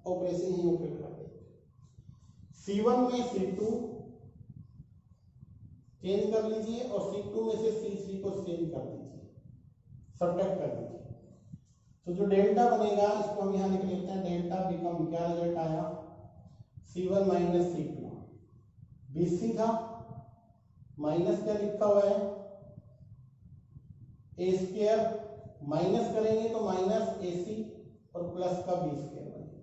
ऑपरेशन ही ऊपर कर देते हैं। C1 में C2 चेंज कर लीजिए और C2 में से C3 को चेंज कर दीजिए, सब्ट्रैक्ट कर दीजिए। तो जो डेल्टा बनेगा इसको हम यहाँ लिख लेते हैं, डेल्टा बिकम, क्या रिजल्ट आया C1 माइनस C2, BC था माइनस क्या लिखा हुआ है ए स्क्वायर, माइनस करेंगे तो माइनस AC और प्लस का बी स्क्वायर बनेगा।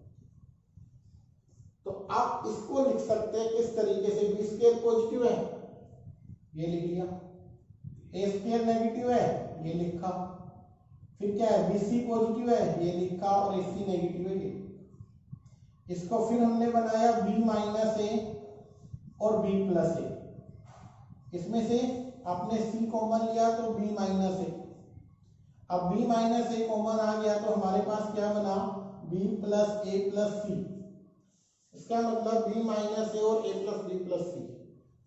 तो आप इसको लिख सकते हैं किस तरीके से, बी स्क्वायर पॉजिटिव है ये लिख लिया, ए स्क्वायर नेगेटिव है ये लिखा, फिर क्या है BC पॉजिटिव है ये लिखा, और AC नेगेटिव है ये। इसको फिर हमने बनाया B माइनस ए और B प्लस ए, इसमें से आपने C कॉमन लिया तो B माइनस ए। अब B माइनस ए कॉमन आ गया तो हमारे पास क्या बना, B प्लस ए प्लस सी। इसका मतलब B माइनस ए और A प्लस B प्लस सी।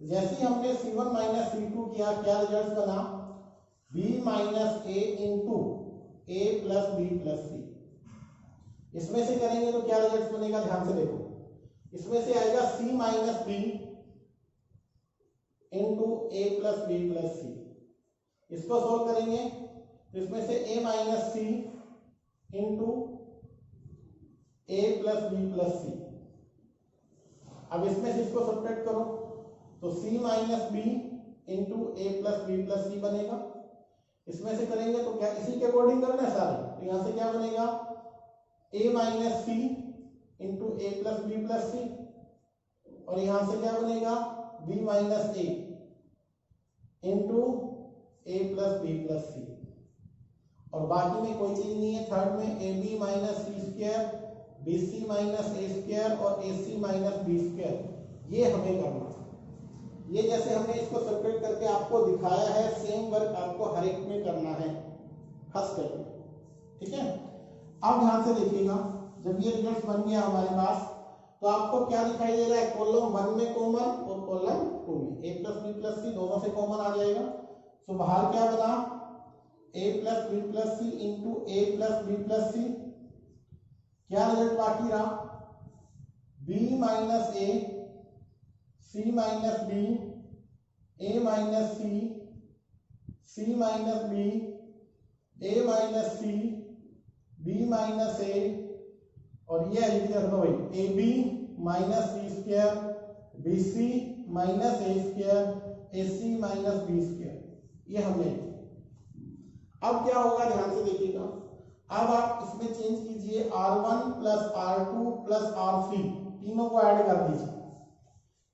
जैसे ही हमने C1 माइनस C2 किया, क्या रिजल्ट बना, B minus A into A plus B plus C. इसमें से करेंगे तो क्या रिजल्ट बनेगा, ध्यान से देखो, इसमें से आएगा C minus B into A plus B plus C. इसको सोल्व करेंगे तो इसमें से A minus C into A plus B plus C. अब इसमें से इसको सब्ट्रैक्ट करो तो C minus B into A plus B plus C बनेगा। इसमें से करेंगे तो क्या, इसी के अकॉर्डिंग करना है सारे, तो यहां से क्या बनेगा A minus C into A plus B plus C. और यहाँ से क्या बनेगा b minus A into A plus B plus C, और बाकी में कोई चीज नहीं है। थर्ड में A B minus C square, B C minus A square और A C minus B square, ये हमें करना है। ये जैसे हमने इसको सेपरेट करके आपको दिखाया है, सेम वर्क आपको हर एक में करना है खास करके, ठीक है। अब ध्यान से देखिएगा, जब ये रिजल्ट बन गया हमारे पास तो आपको क्या दिखाई दे रहा है, कॉलम 1 में कॉमन और कॉलम 2 में ए प्लस बी प्लस सी दोनों से कॉमन आ जाएगा। तो बाहर क्या बना a plus B plus C into A plus B plus c, क्या रिजल्ट बाकी रहा b minus a C minus b a minus c c minus b a minus c b minus a, और ये लिख रख दो भाई A B minus C square B C minus A square a C minus B square, ये हमने। अब क्या होगा ध्यान से देखिएगा, अब आप इसमें चेंज कीजिए R1 plus R2 plus R3, तीनों को ऐड कर दीजिए।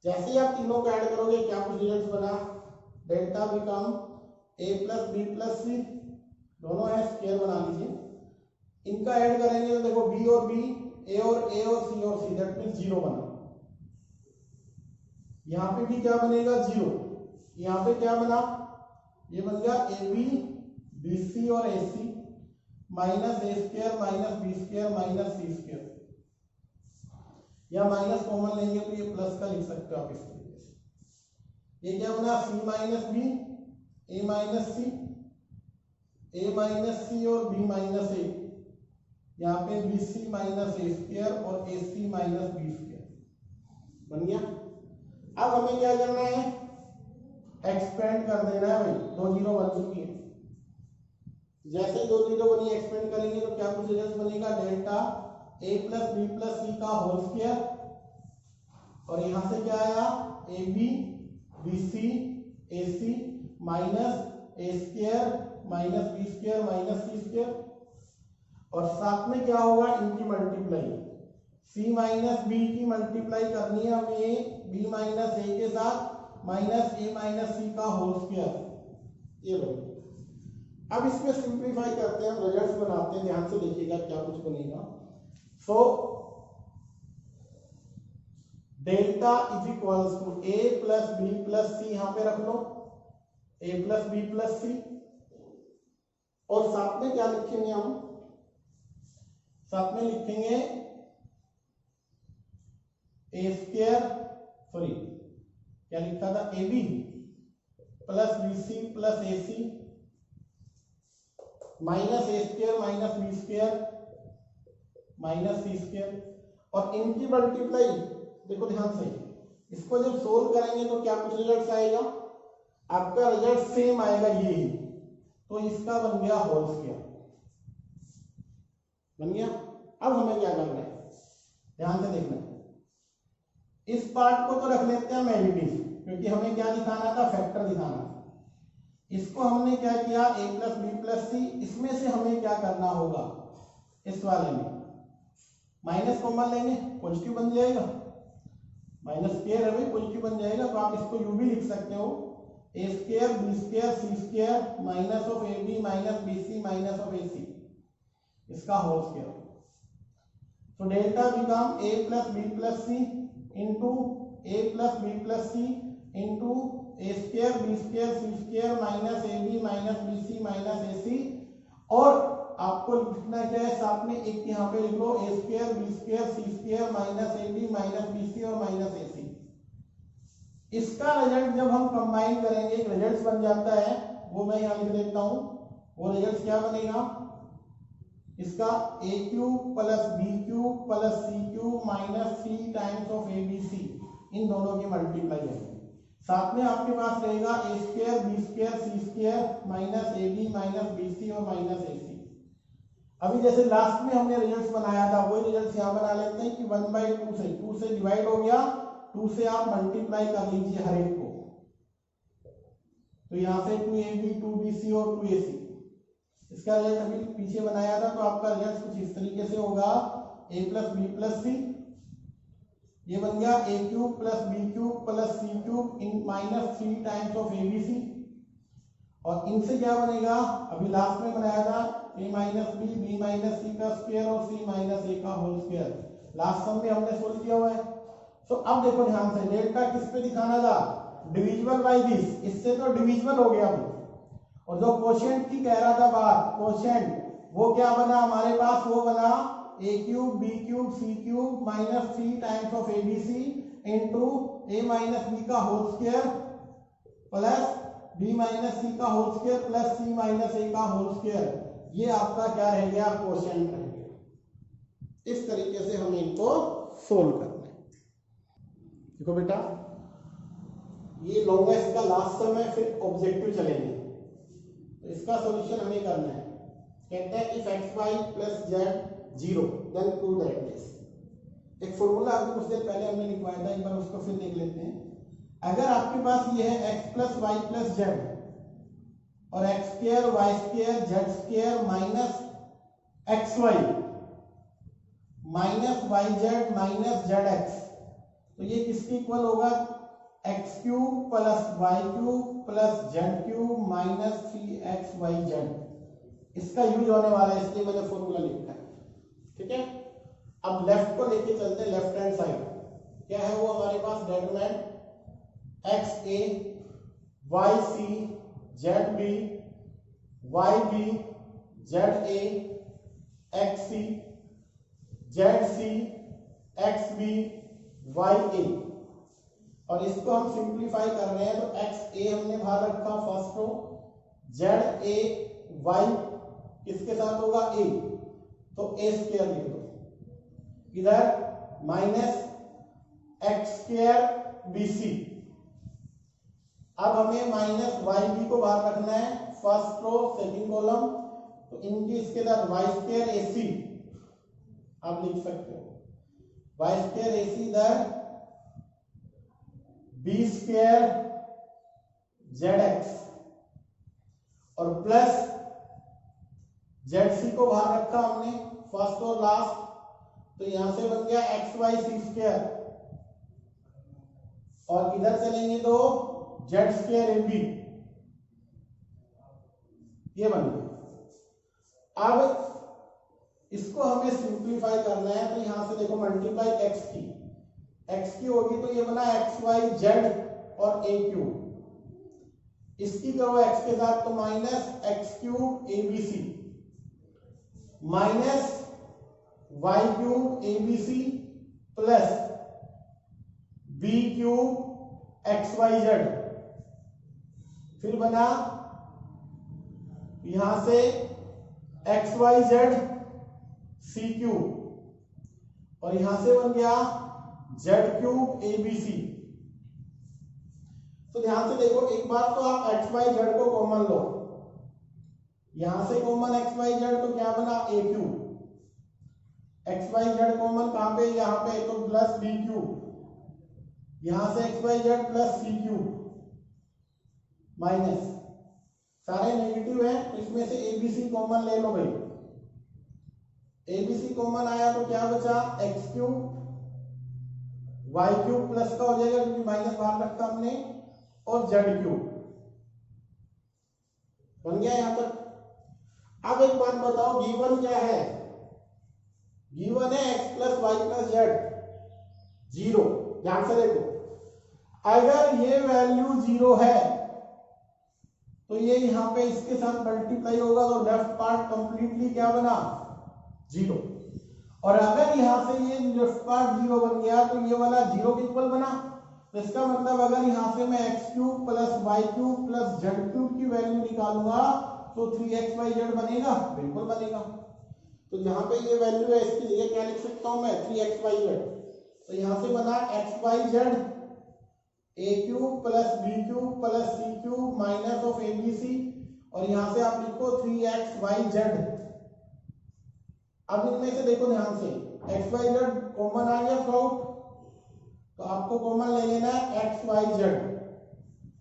जैसे ही आप तीनों को ऐड करोगे क्या कुछ रिजल्ट बना, delta become a plus B plus सी, दोनों है स्क्वायर बना लीजिए। इनका ऐड करेंगे तो देखो b और b, a और c और c, दैट मींस 0 बना। यहाँ पे भी क्या बनेगा 0, यहाँ पे क्या बना, ये बन गया ab bc और ac माइनस ए square minus B square minus सी स्क्वायर, या माइनस कॉमन लेंगे तो ये प्लस का लिख सकते हो आप इस तरीके से। ये क्या बना c minus B a minus C a minus C और b माइनस ए, यहाँ पे बी सी माइनस ए स्क्वायर और A C minus B square बन गया। अब हमें क्या करना है, एक्सपेंड कर देना है भाई, 2 जीरो बन चुकी है। जैसे 2 जीरो बनी एक्सपेंड करेंगे तो क्या कुछ रिजल्ट बनेगा, delta a plus B plus c का होल स्क्वायर, और यहाँ से क्या आया a b b c a C minus A square minus B square minus C square, और साथ में क्या होगा इनकी मल्टीप्लाई, c माइनस बी की मल्टीप्लाई करनी है हमें b माइनस ए के साथ माइनस ए माइनस सी का होल स्क्वायर, ये बनेगा। अब इसमें सिंप्लीफाई करते हैं, हम रिजल्ट्स बनाते हैं, ध्यान से देखिएगा क्या कुछ बनेगा। So delta is equals to a plus B plus C, यहां पे रख लो a plus B plus C, और साथ में क्या लिखेंगे हम, साथ में लिखेंगे ए स्क्वायर, सॉरी क्या लिखा था a B plus b C plus a C minus A square minus B square minus C square, और इनकी मल्टीप्लाई देखो ध्यान से, इसको जब सोल्व करेंगे तो क्या कुछ रिजल्ट आएगा, आपका रिजल्ट सेम आएगा ये ही, तो इसका बन गया होल स्क्वायर बन गया। अब हमें क्या करना है, ध्यान से देखना, इस पार्ट को तो रख लेते हैं मैग्नीट्यूड, क्योंकि हमें क्या दिखाना था, फैक्टर दिखाना था। इसको हमने क्या किया a plus B plus C, इसमें से हमें क्या करना होगा, इस वाले में माइनस कॉमन लेंगे, पॉजिटिव बन जाएगा, माइनस स्क्वायर है भाई, पॉजिटिव बन जाएगा, तो आप इसको यू भी लिख सकते हो a square B square C square minus of A B minus B C minus of A C, इसका whole square. So delta become a plus b plus c into a plus b plus c into a square b square c square minus ab minus bc minus ac, और आपको लिखना क्या है, साथ में एक यहाँ पे लिख लो a square b square c square minus ab minus bc और minus ac। इसका रिजल्ट जब हम कंबाइन करेंगे एक रिजल्ट बन जाता है, वो मैं यहाँ लिख देता हूँ। वो रिजल्ट क्या बनेगा, इसका A cube plus B cube plus C cube minus C times of A B C, इन दोनों की मल्टीप्लाई है। साथ में आपके पास रहेगा A square B square C square minus A B minus B सी और माइनस ए सी। अभी जैसे लास्ट में हमने रिजल्ट्स बनाया था, वही रिजल्ट्स यहाँ बना लेते हैं कि 1/2 से 2 से डिवाइड हो गया, 2 से आप मल्टीप्लाई कर लीजिए हर एक को, तो यहाँ से 2ab 2bc और 2ac। इसका रिजल्ट अभी पीछे बनाया था, तो आपका रिजल्ट कुछ इस तरीके से होगा, a plus B plus C ये बन गया A cube plus B cube plus C cube इन minus 3 times of A B C, और इनसे क्या बनेगा, अभी लास्ट में बनाया था A minus B minus C का स्क्वायर और सी माइनस ए का होल स्क्वायर, लास्ट सम में हमने सोल्व किया हुआ है। सो अब देखो ध्यान से, डेल्टा किस पे दिखाना था, डिविजिबल बाय दिस, इससे तो डिविजिबल हो गया अभी, और जो कोशेंट की कह रहा था बात, कोशेंट वो क्या बना हमारे पास, वो बना A cube B cube C cube minus 3 times of A B C into A minus B का whole square plus B minus C का whole square plus C minus A का होल स्क्वायर। ये आपका क्या रह गया, कोशेंट रह गया। इस तरीके से हमें इनको सोल्व करना है। देखो बेटा, ये लॉन्गेस्ट का लास्ट सम है, फिर ऑब्जेक्टिव चलेंगे, तो इसका सॉल्यूशन हमें करना है। कहते हैं if x y plus z 0 then prove that this. एक फॉर्मूला अभी कुछ देर पहले हमने लिखवाया था, एक बार उसको फिर देख लेते हैं। अगर आपके पास ये है x plus Y plus Z और X square Y square Z square minus X Y minus Y Z minus Z X, तो ये किसके इक्वल होगा, X cube plus Y cube plus Z cube minus 3xyz। इसका use होने वाला है, इसलिए मैंने फॉर्मूला लिखा है। ठीक है, अब लेफ्ट को लेके चलते हैं, लेफ्ट हैंड साइड क्या है वो हमारे पास, determinant X A Y C Z B Y B Z A X C Z C X B Y A, और इसको हम सिंप्लीफाई कर रहे हैं, तो एक्स ए हमने बाहर रखा first row, z a y किसके साथ होगा ए, तो ए स्क्वायर लिख दो, इधर minus x square B c. अब हमें माइनस वाई बी को बाहर रखना है, फर्स्ट रो सेकंड कॉलम, तो इनकी इसके साथ वाई स्क्वायर ए सी आप लिख सकते हो, वाई स्क्वायर ए सी इधर बी स्क्वायर जेड एक्स और प्लस जेड सी को बाहर रखा हमने फर्स्ट और लास्ट, तो यहां से बन गया एक्स वाई सी स्क्वायर, और इधर चलेंगे तो जेड स्क्वायर ए बी, ये बन गया। अब इसको हमें सिंप्लीफाई करना है, तो यहां से देखो मल्टीप्लाई एक्स की होगी, तो ये बना एक्स वाई जेड और ए क्यूब, इसकी करो एक्स के साथ, तो minus X cube A B C minus Y cube A B C plus B cube X Y Z, फिर बना यहां से X Y Z C cube, और यहां से बन गया Z cube A B C. तो ध्यान से देखो, एक बार तो आप एक्स वाई जेड को कॉमन लो, यहां से कॉमन एक्स वाई जेड, तो क्या बना A cube, X Y Z common कहां पे, यहां पे, तो प्लस बी क्यूब, यहां से एक्स वाई जेड प्लस सी क्यूब माइनस, सारे नेगेटिव है, तो इसमें से एबीसी कॉमन ले लो भाई, एबीसी कॉमन आया तो क्या बचा, x cube y cube plus का हो जाएगा क्योंकि माइनस बाहर रखा हमने, और जेड क्यूब बन गया यहां तक। अब एक बात बताओ, गिवन क्या है, गिवन है x plus Y plus z 0। ध्यान से देखो, अगर ये वैल्यू 0 है तो ये यहां पे इसके साथ मल्टीप्लाई होगा, तो लेफ्ट पार्ट कंप्लीटली क्या बना 0, और अगर यहां से ये लेफ्ट पार्ट 0 बन गया तो ये वाला 0 के इक्वल बना। तो इसका मतलब अगर यहां से मैं x cube plus Y cube plus Z cube की वैल्यू निकालूंगा तो 3xyz बनेगा, बिल्कुल बनेगा। तो यहाँ पे ये वैल्यू है, इसकी जगह क्या लिख सकता हूं मैं 3xyz, तो यहां से बना xyz a cube plus B cube plus C cube minus of A B C, और यहां से आप लिखो 3xyz। अब इनमें से देखो ध्यान से, xyz कॉमन आ गया थ्रूआउट, तो आपको कॉमन ले लेना है xyz,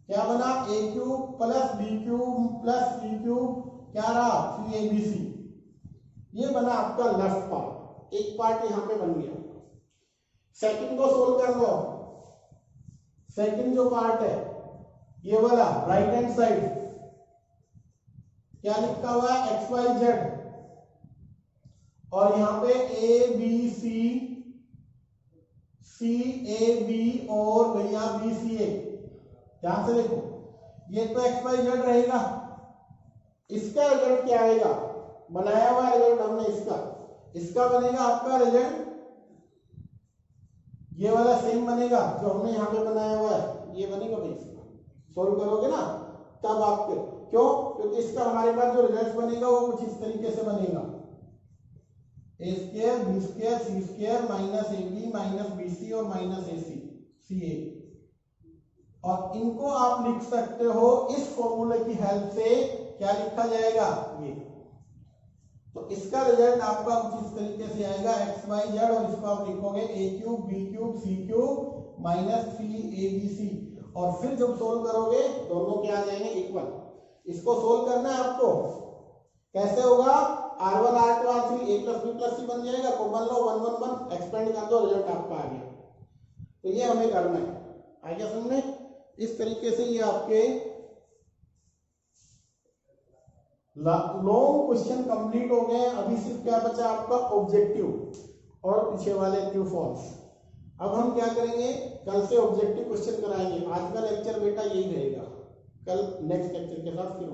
क्या बना A cube plus B cube plus C cube, क्या रहा 3abc। ये बना आपका लेफ्ट पार्ट, एक पार्ट यहां पे बन गया। सेकंड को सोल्व कर लो। सेकंड जो पार्ट है ये वाला राइट हैंड साइड क्या लिखा हुआ है, एक्स वाई जेड, और यहां पे A B C, C A B और भैया बी सी ए। ध्यान से देखो, ये तो एक्स वाई जेड रहेगा, इसका रिजल्ट क्या आएगा, बनाया हुआ रिजल्ट हमने इसका बनेगा आपका रिजल्ट ये वाला सेम बनेगा जो हमने यहाँ पे बनाया हुआ है, ये बनेगा भाई। इसका सोल्व करोगे ना तब आपके, क्यों, क्योंकि इसका हमारे पास जो रिजल्ट बनेगा वो कुछ इस तरीके से बनेगा, A square B square C square minus A B minus B सी और माइनस ए सी सी ए। और इनको आप लिख सकते हो इस फॉर्मूले की हेल्प से, क्या लिखा जाएगा ये, तो इसका रिजल्ट आपका कुछ इस तरीके से आएगा एक्स वाई जेड, और इसको आप लिखोगे ए cube B cube C cube minus 3abc, और फिर जब सोल्व करोगे दोनों क्या आ जाएंगे, इक्वल। इसको सोल्व करना है आपको, कैसे होगा, r1 r2 r3 a plus B plus C बन जाएगा, कॉमन लो 1 1 1 एक्सपेंड कर दो, रिजल्ट आपका आ गया। तो ये हमें करना है, आ गया समझ में। इस तरीके से ये आपके लॉन्ग क्वेश्चन कंप्लीट हो गए। अभी सिर्फ क्या बचा आपका, ऑब्जेक्टिव और पीछे वाले ट्रू फॉल्स। अब हम क्या करेंगे, कल से ऑब्जेक्टिव क्वेश्चन कराएंगे। आज का लेक्चर बेटा यही रहेगा, कल नेक्स्ट लेक्चर के साथ फिर